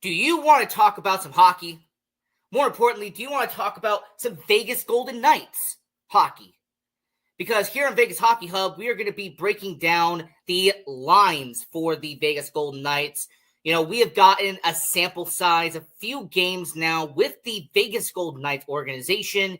Do you want to talk about some hockey? More importantly, do you want to talk about some Vegas Golden Knights hockey? Because here on Vegas Hockey Hub, we are going to be breaking down the lines for the Vegas Golden Knights. You know, we have gotten a sample size, a few games now with the Vegas Golden Knights organization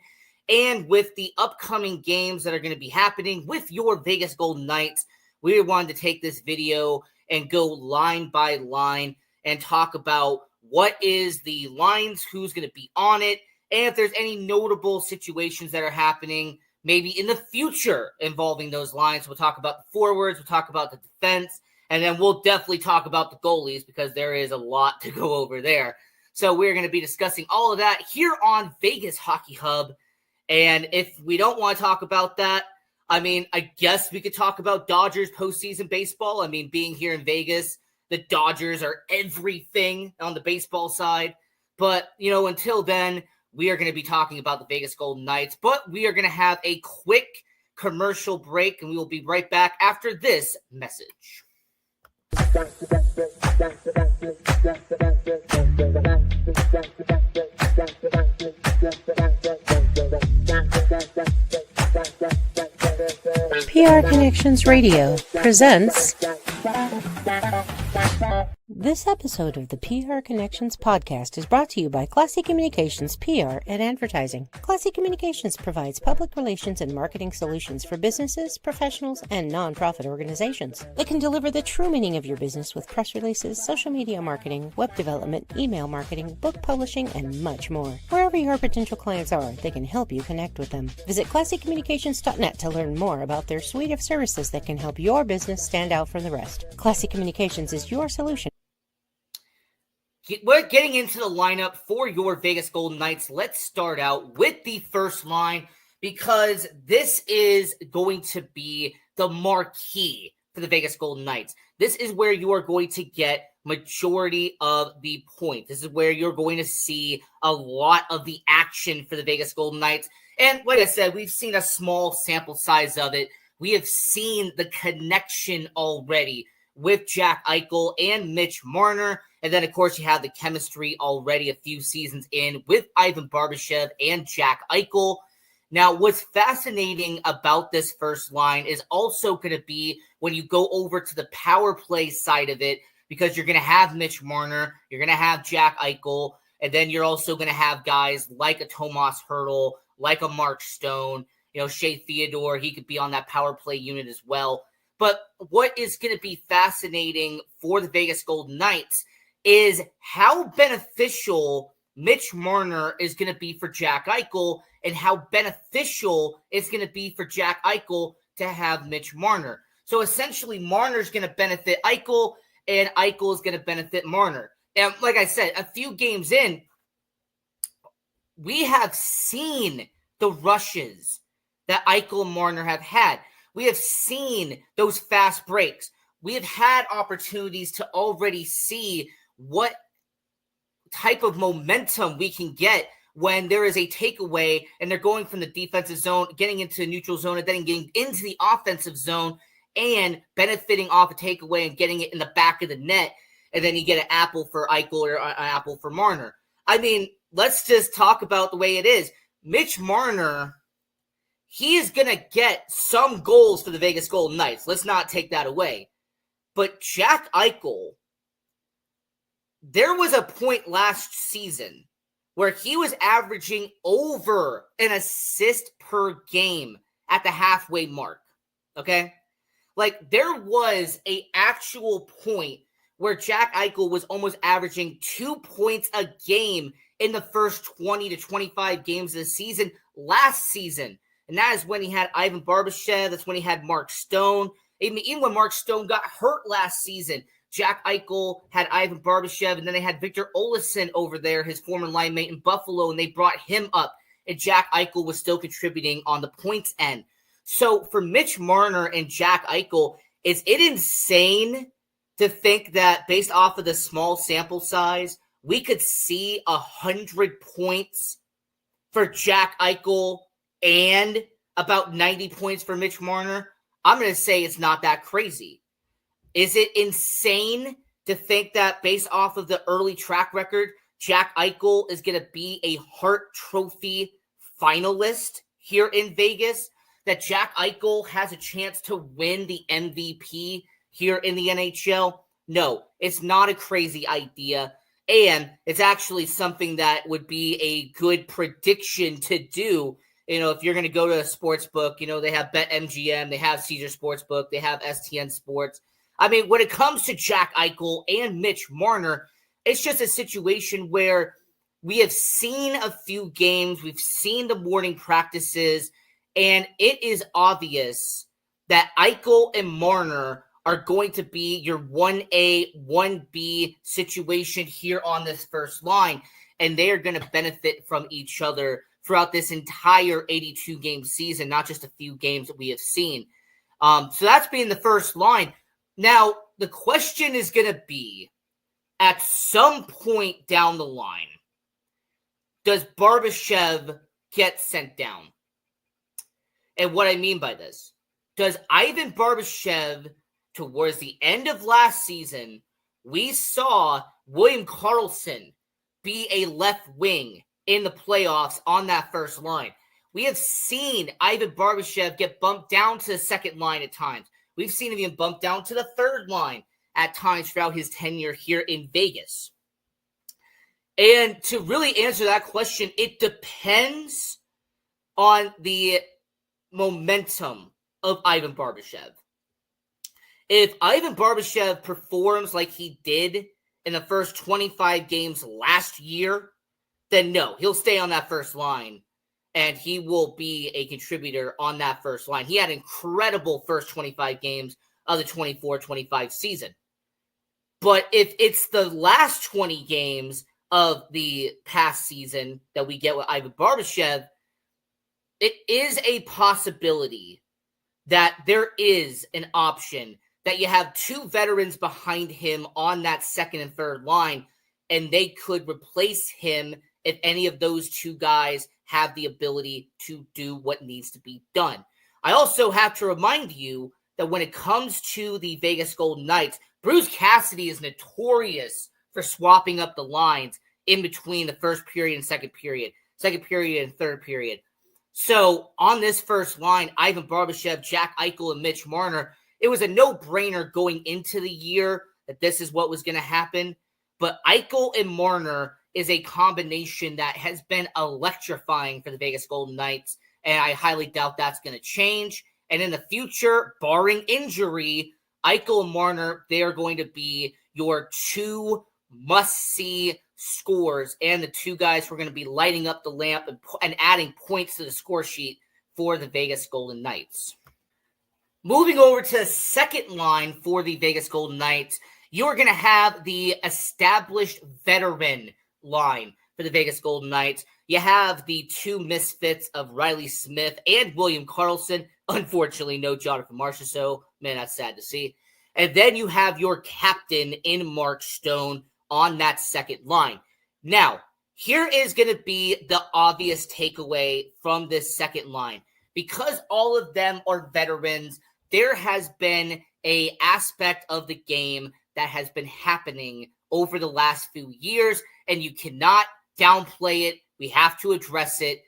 and with the upcoming games that are going to be happening with your Vegas Golden Knights. We wanted to take this video and go line by line and talk about what is the lines, who's going to be on it, and if there's any notable situations that are happening maybe in the future involving those lines. We'll talk about the forwards, we'll talk about the defense, and then we'll definitely talk about the goalies because there is a lot to go over there. So we're going to be discussing all of that here on Vegas Hockey Hub. And if we don't want to talk about that, I mean, I guess we could talk about Dodgers postseason baseball. I mean, being here in Vegas, the Dodgers are everything on the baseball side. But, you know, until then, we are going to be talking about the Vegas Golden Knights. But we are going to have a quick commercial break, and we will be right back after this message. PR Connections Radio presents this episode of the PR Connections podcast is brought to you by Classy Communications PR and Advertising. Classy Communications provides public relations and marketing solutions for businesses, professionals, and nonprofit organizations. They can deliver the true meaning of your business with press releases, social media marketing, web development, email marketing, book publishing, and much more. Wherever your potential clients are, they can help you connect with them. Visit classycommunications.net to learn more about their suite of services that can help your business stand out from the rest. Classy Communications is your solution. We're getting into the lineup for your Vegas Golden Knights. Let's start out with the first line because this is going to be the marquee for the Vegas Golden Knights. This is where you are going to get majority of the points. This is where you're going to see a lot of the action for the Vegas Golden Knights. And like I said, we've seen a small sample size of it. We have seen the connection already with Jack Eichel and Mitch Marner. And then, of course, you have the chemistry already a few seasons in with Ivan Barbashev and Jack Eichel. Now, what's fascinating about this first line is also going to be when you go over to the power play side of it, because you're going to have Mitch Marner, you're going to have Jack Eichel, and then you're also going to have guys like a Tomas Hertl, like a Mark Stone, you know, Shea Theodore, he could be on that power play unit as well. But what is going to be fascinating for the Vegas Golden Knights is how beneficial Mitch Marner is going to be for Jack Eichel and how beneficial it's going to be for Jack Eichel to have Mitch Marner. So essentially, Marner's going to benefit Eichel and Eichel is going to benefit Marner. And like I said, a few games in, we have seen the rushes that Eichel and Marner have had. We have seen those fast breaks. We have had opportunities to already see what type of momentum we can get when there is a takeaway and they're going from the defensive zone, getting into the neutral zone, and then getting into the offensive zone and benefiting off a takeaway and getting it in the back of the net. And then you get an apple for Eichel or an apple for Marner. I mean, let's just talk about the way it is. Mitch Marner, he is going to get some goals for the Vegas Golden Knights. Let's not take that away. But Jack Eichel, there was a point last season where he was averaging over an assist per game at the halfway mark, okay? Like, there was an actual point where Jack Eichel was almost averaging 2 points a game in the first 20 to 25 games of the season last season. And that is when he had Ivan Barbashev. That's when he had Mark Stone. Even when Mark Stone got hurt last season, Jack Eichel had Ivan Barbashev, and then they had Victor Olofsson over there, his former line mate in Buffalo, and they brought him up, and Jack Eichel was still contributing on the points end. So for Mitch Marner and Jack Eichel, is it insane to think that based off of the small sample size, we could see 100 points for Jack Eichel and about 90 points for Mitch Marner? I'm going to say it's not that crazy. Is it insane to think that based off of the early track record, Jack Eichel is going to be a Hart Trophy finalist here in Vegas, that Jack Eichel has a chance to win the MVP here in the NHL? No, it's not a crazy idea. And it's actually something that would be a good prediction to do. If you're going to go to a sports book, they have BetMGM, they have Caesar Sportsbook, they have STN Sports. I mean, when it comes to Jack Eichel and Mitch Marner, it's just a situation where we have seen a few games, we've seen the morning practices, and it is obvious that Eichel and Marner are going to be your 1A, 1B situation here on this first line, and they are going to benefit from each other throughout this entire 82-game season, not just a few games that we have seen. So that's being the first line. Now, the question is going to be, at some point down the line, does Barbashev get sent down? And what I mean by this, does Ivan Barbashev, towards the end of last season, we saw William Karlsson be a left wing in the playoffs on that first line. We have seen Ivan Barbashev get bumped down to the second line at times. We've seen him even bumped down to the third line at times throughout his tenure here in Vegas. And to really answer that question, it depends on the momentum of Ivan Barbashev. If Ivan Barbashev performs like he did in the first 25 games last year, then no, he'll stay on that first line and he will be a contributor on that first line. He had incredible first 25 games of the 24-25 season. But if it's the last 20 games of the past season that we get with Ivan Barbashev, it is a possibility that there is an option that you have two veterans behind him on that second and third line, and they could replace him if any of those two guys have the ability to do what needs to be done. I also have to remind you that when it comes to the Vegas Golden Knights, Bruce Cassidy is notorious for swapping up the lines in between the first period and second period and third period. So on this first line, Ivan Barbashev, Jack Eichel, and Mitch Marner, it was a no-brainer going into the year that this is what was going to happen. But Eichel and Marner is a combination that has been electrifying for the Vegas Golden Knights, and I highly doubt that's going to change. And in the future, barring injury, Eichel and Marner, they are going to be your two must-see scores and the two guys who are going to be lighting up the lamp and adding points to the score sheet for the Vegas Golden Knights. Moving over to the second line for the Vegas Golden Knights, you're going to have the established veteran line for the Vegas Golden Knights. You have the two misfits of Riley Smith and William Karlsson. Unfortunately, no Jonathan Marchessault. Man, that's sad to see. And then you have your captain in Mark Stone on that second line. Now, here is going to be the obvious takeaway from this second line. Because all of them are veterans, there has been an aspect of the game that has been happening over the last few years, and you cannot downplay it. We have to address it.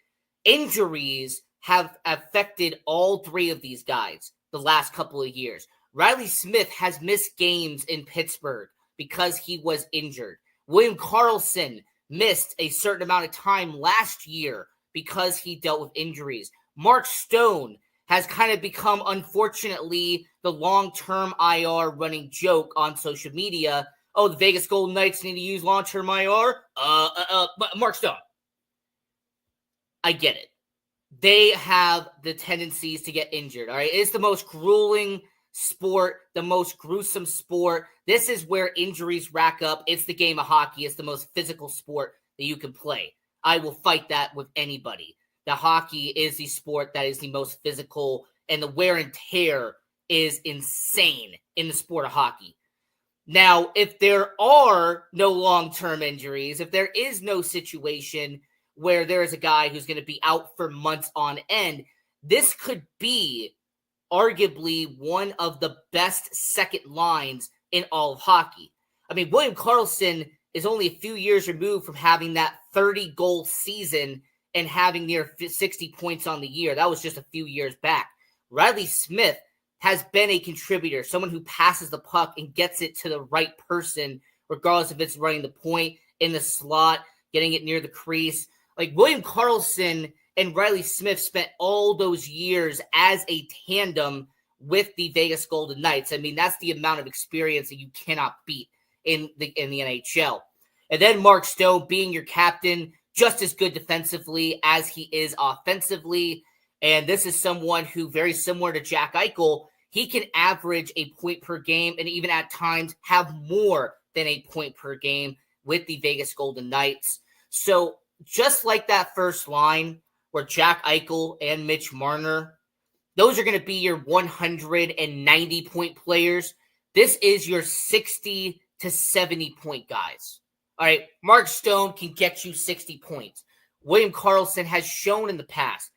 Injuries have affected all three of these guys the last couple of years. Riley Smith has missed games in Pittsburgh because he was injured. William Karlsson missed a certain amount of time last year because he dealt with injuries. Mark Stone has kind of become, unfortunately, the long-term IR running joke on social media. Oh, the Vegas Golden Knights need to use long-term IR? But Mark Stone. I get it. They have the tendencies to get injured, all right? It's the most grueling sport, the most gruesome sport. This is where injuries rack up. It's the game of hockey. It's the most physical sport that you can play. I will fight that with anybody. The hockey is the sport that is the most physical, and the wear and tear is insane in the sport of hockey. Now, if there are no long-term injuries, if there is no situation where there is a guy who's going to be out for months on end, this could be arguably one of the best second lines in all of hockey. I mean, William Karlsson is only a few years removed from having that 30-goal season and having near 60 points on the year. That was just a few years back. Riley Smith has been a contributor, someone who passes the puck and gets it to the right person, regardless if it's running the point, in the slot, getting it near the crease. Like, William Karlsson and Riley Smith spent all those years as a tandem with the Vegas Golden Knights. I mean, that's the amount of experience that you cannot beat in the NHL. And then Mark Stone being your captain, just as good defensively as he is offensively. And this is someone who, very similar to Jack Eichel, he can average a point per game and even at times have more than a point per game with the Vegas Golden Knights. So just like that first line where Jack Eichel and Mitch Marner, those are going to be your 190-point players. This is your 60 to 70-point guys. All right, Mark Stone can get you 60 points. William Karlsson has shown in the past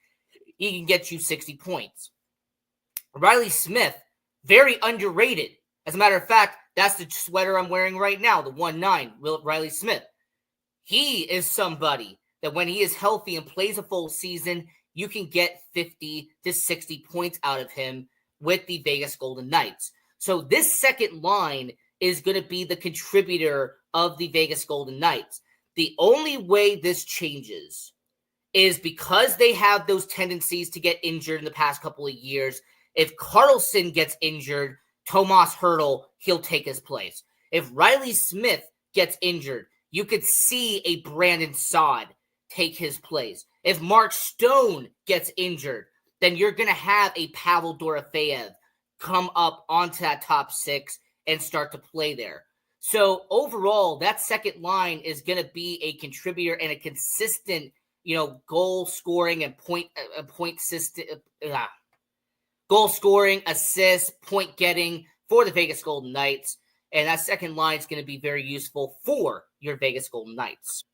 he can get you 60 points. Riley Smith, very underrated. As a matter of fact, that's the sweater I'm wearing right now, the 1-9, Riley Smith. He is somebody that when he is healthy and plays a full season, you can get 50 to 60 points out of him with the Vegas Golden Knights. So this second line is going to be the contributor of the Vegas Golden Knights. The only way this changes is because they have those tendencies to get injured in the past couple of years. If Karlsson gets injured, Tomas Hertl, he'll take his place. If Riley Smith gets injured, you could see a Brandon Saad take his place. If Mark Stone gets injured, then you're going to have a Pavel Dorofeyev come up onto that top six and start to play there. So overall, that second line is going to be a contributor and a consistent, goal scoring and point system, goal scoring, assists, point getting for the Vegas Golden Knights. And that second line is going to be very useful for your Vegas Golden Knights.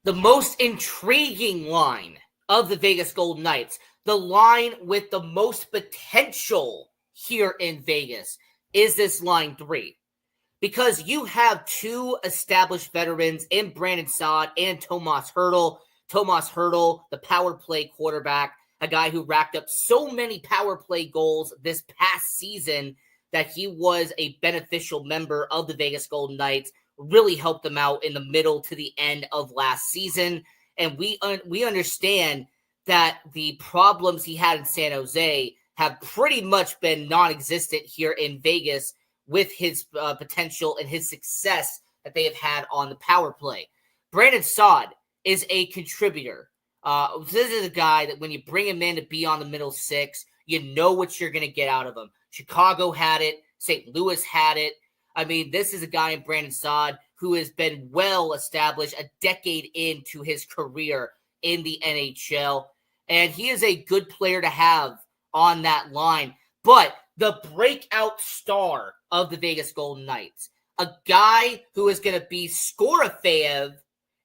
The most intriguing line of the Vegas Golden Knights, the line with the most potential here in Vegas, is this line 3. Because you have two established veterans in Brandon Saad and Tomas Hertl. Tomas Hertl, the power play quarterback, a guy who racked up so many power play goals this past season that he was a beneficial member of the Vegas Golden Knights, really helped them out in the middle to the end of last season. And we understand that the problems he had in San Jose have pretty much been non-existent here in Vegas with his potential and his success that they have had on the power play. Brandon Saad is a contributor. This is a guy that when you bring him in to be on the middle six, you know what you're going to get out of him. Chicago had it. St. Louis had it. I mean, this is a guy in Brandon Saad who has been well established a decade into his career in the NHL. And he is a good player to have on that line. But the breakout star of the Vegas Golden Knights, a guy who is going to be Skorofeyev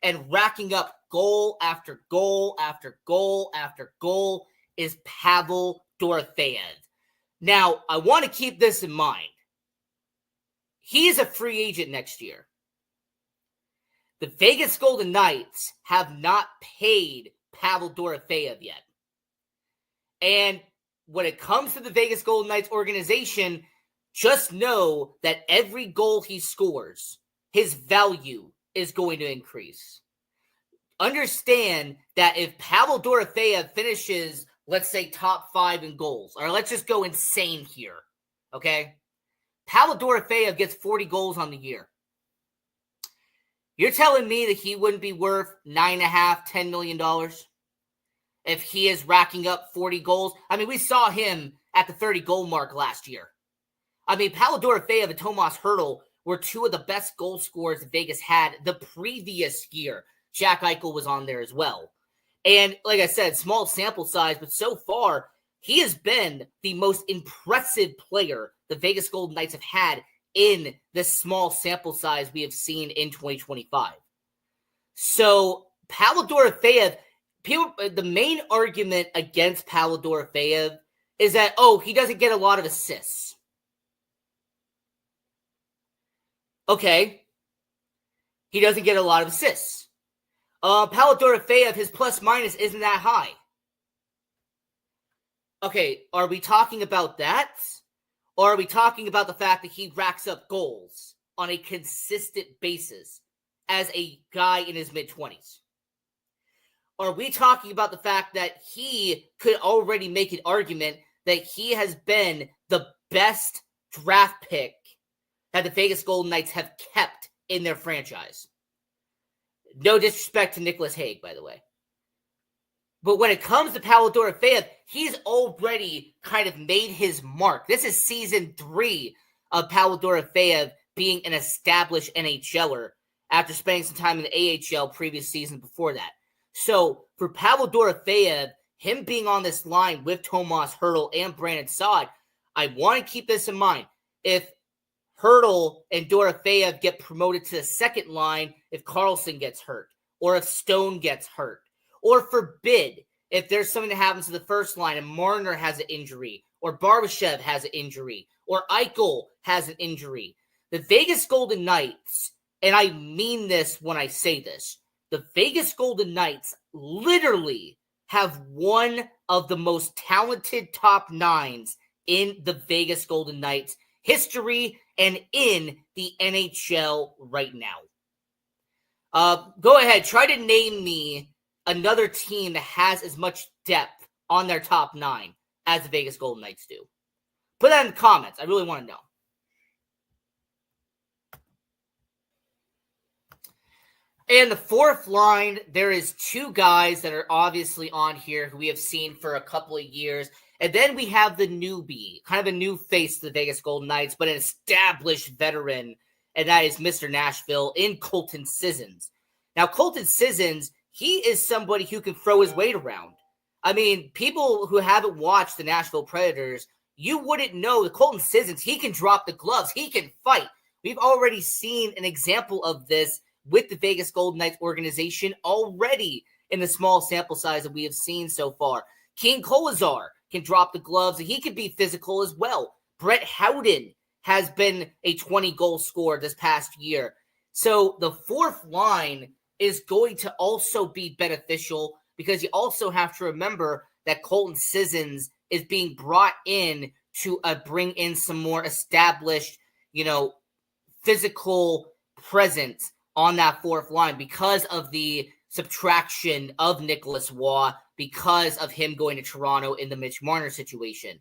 and racking up goal after goal after goal after goal, is Pavel Dorofeyev. Now, I want to keep this in mind. He is a free agent next year. The Vegas Golden Knights have not paid Pavel Dorofeyev yet. And when it comes to the Vegas Golden Knights organization, just know that every goal he scores, his value is going to increase. Understand that if Pavel Dorofeyev finishes, let's say, top 5 in goals, or let's just go insane here, okay? Pavel Dorofeyev gets 40 goals on the year. You're telling me that he wouldn't be worth $9.5, $10 million if he is racking up 40 goals? I mean, we saw him at the 30-goal mark last year. I mean, Pavel Dorofeyev and Tomas Hertl were two of the best goal scorers Vegas had the previous year. Jack Eichel was on there as well. And like I said, small sample size, but so far, he has been the most impressive player the Vegas Golden Knights have had in this small sample size we have seen in 2025. So, Pavel Dorofeyev, the main argument against Pavel Dorofeyev is that, he doesn't get a lot of assists. Okay. He doesn't get a lot of assists. Paolo Dorofeev, his plus-minus isn't that high. Okay, are we talking about that? Or are we talking about the fact that he racks up goals on a consistent basis as a guy in his mid-20s? Are we talking about the fact that he could already make an argument that he has been the best draft pick that the Vegas Golden Knights have kept in their franchise? No disrespect to Nicholas Hague, by the way. But when it comes to Paolo Dorofeev, he's already kind of made his mark. This is season 3 of Paolo Dorofeev being an established NHLer after spending some time in the AHL previous season before that. So for Paolo Dorofeev, him being on this line with Tomas Hertl and Brandon Saad, I want to keep this in mind. If Hertl and Dorofeev get promoted to the second line, if Karlsson gets hurt, or if Stone gets hurt, or forbid, if there's something that happens to the first line and Marner has an injury, or Barbashev has an injury, or Eichel has an injury, the Vegas Golden Knights, and I mean this when I say this, the Vegas Golden Knights literally have one of the most talented top nines in the Vegas Golden Knights history and in the NHL right now. Go ahead, try to name me another team that has as much depth on their top 9 as the Vegas Golden Knights do. Put that in the comments. I really want to know. And the fourth line, there is 2 guys that are obviously on here who we have seen for a couple of years. And then we have the newbie, kind of a new face to the Vegas Golden Knights, but an established veteran, and that is Mr. Nashville in Colton Sissons. Now, Colton Sissons, he is somebody who can throw his weight around. I mean, people who haven't watched the Nashville Predators, you wouldn't know that Colton Sissons, he can drop the gloves. He can fight. We've already seen an example of this with the Vegas Golden Knights organization already in the small sample size that we have seen so far. King Kolazar can drop the gloves, and he can be physical as well. Brett Howden has been a 20-goal scorer this past year. So the fourth line is going to also be beneficial because you also have to remember that Colton Sissons is being brought in to bring in some more established, physical presence on that fourth line because of the subtraction of Nicholas Waugh, because of him going to Toronto in the Mitch Marner situation.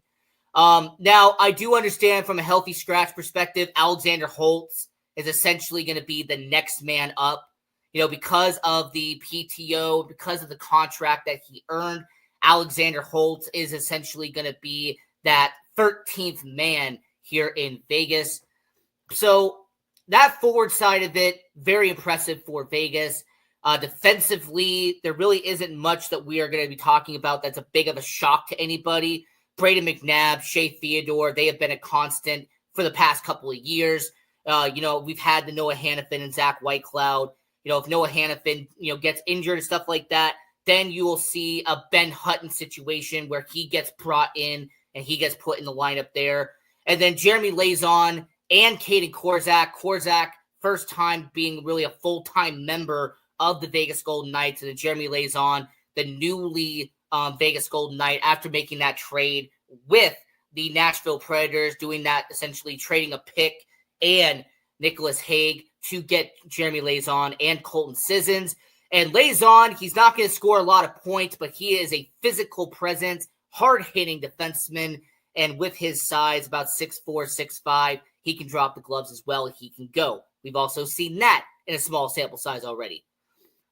Now, I do understand from a healthy scratch perspective, Alexander Holtz is essentially going to be the next man up, because of the PTO, because of the contract that he earned. Alexander Holtz is essentially going to be that 13th man here in Vegas. So that forward side of it, very impressive for Vegas. Defensively, there really isn't much that we are going to be talking about that's a big of a shock to anybody. Brayden McNabb, Shea Theodore, they have been a constant for the past couple of years. We've had the Noah Hannafin and Zach Whitecloud. If Noah Hannafin, gets injured and stuff like that, then you will see a Ben Hutton situation where he gets brought in and he gets put in the lineup there. And then Jeremy Lauzon and Caden Korczak. Korczak, first time being really a full-time member of the Vegas Golden Knights, and then Jeremy Lauzon, the newly Vegas Golden Knight, after making that trade with the Nashville Predators, doing that, essentially trading a pick and Nicholas Hague to get Jeremy Lauzon and Colton Sissons. And Lauzon, he's not going to score a lot of points, but he is a physical presence, hard-hitting defenseman, and with his size, about 6'4", 6'5", he can drop the gloves as well. He can go. We've also seen that in a small sample size already.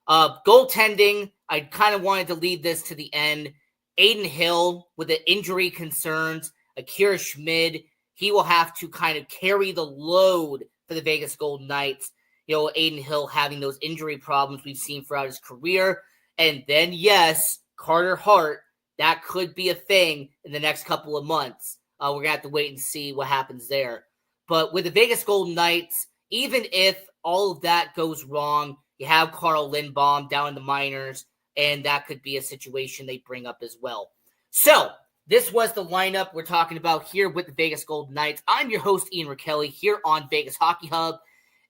Goaltending, I kind of wanted to leave this to the end. Aiden Hill with the injury concerns, Akira Schmid, he will have to kind of carry the load for the Vegas Golden Knights. Aiden Hill having those injury problems we've seen throughout his career. And then, yes, Carter Hart, that could be a thing in the next couple of months. We're going to have to wait and see what happens there. But with the Vegas Golden Knights, even if all of that goes wrong, you have Carl Lindbaum down in the minors, and that could be a situation they bring up as well. So, this was the lineup we're talking about here with the Vegas Golden Knights. I'm your host, Ian Rakelli, here on Vegas Hockey Hub.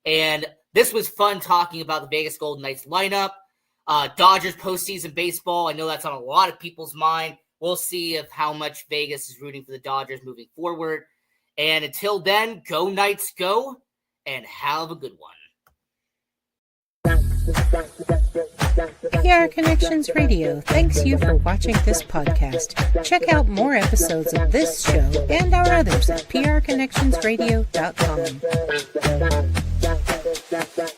And this was fun talking about the Vegas Golden Knights lineup. Dodgers postseason baseball. I know that's on a lot of people's mind. We'll see if how much Vegas is rooting for the Dodgers moving forward. And until then, go Knights, go, and have a good one. PR Connections Radio thanks you for watching this podcast. Check out more episodes of this show and our others at prconnectionsradio.com.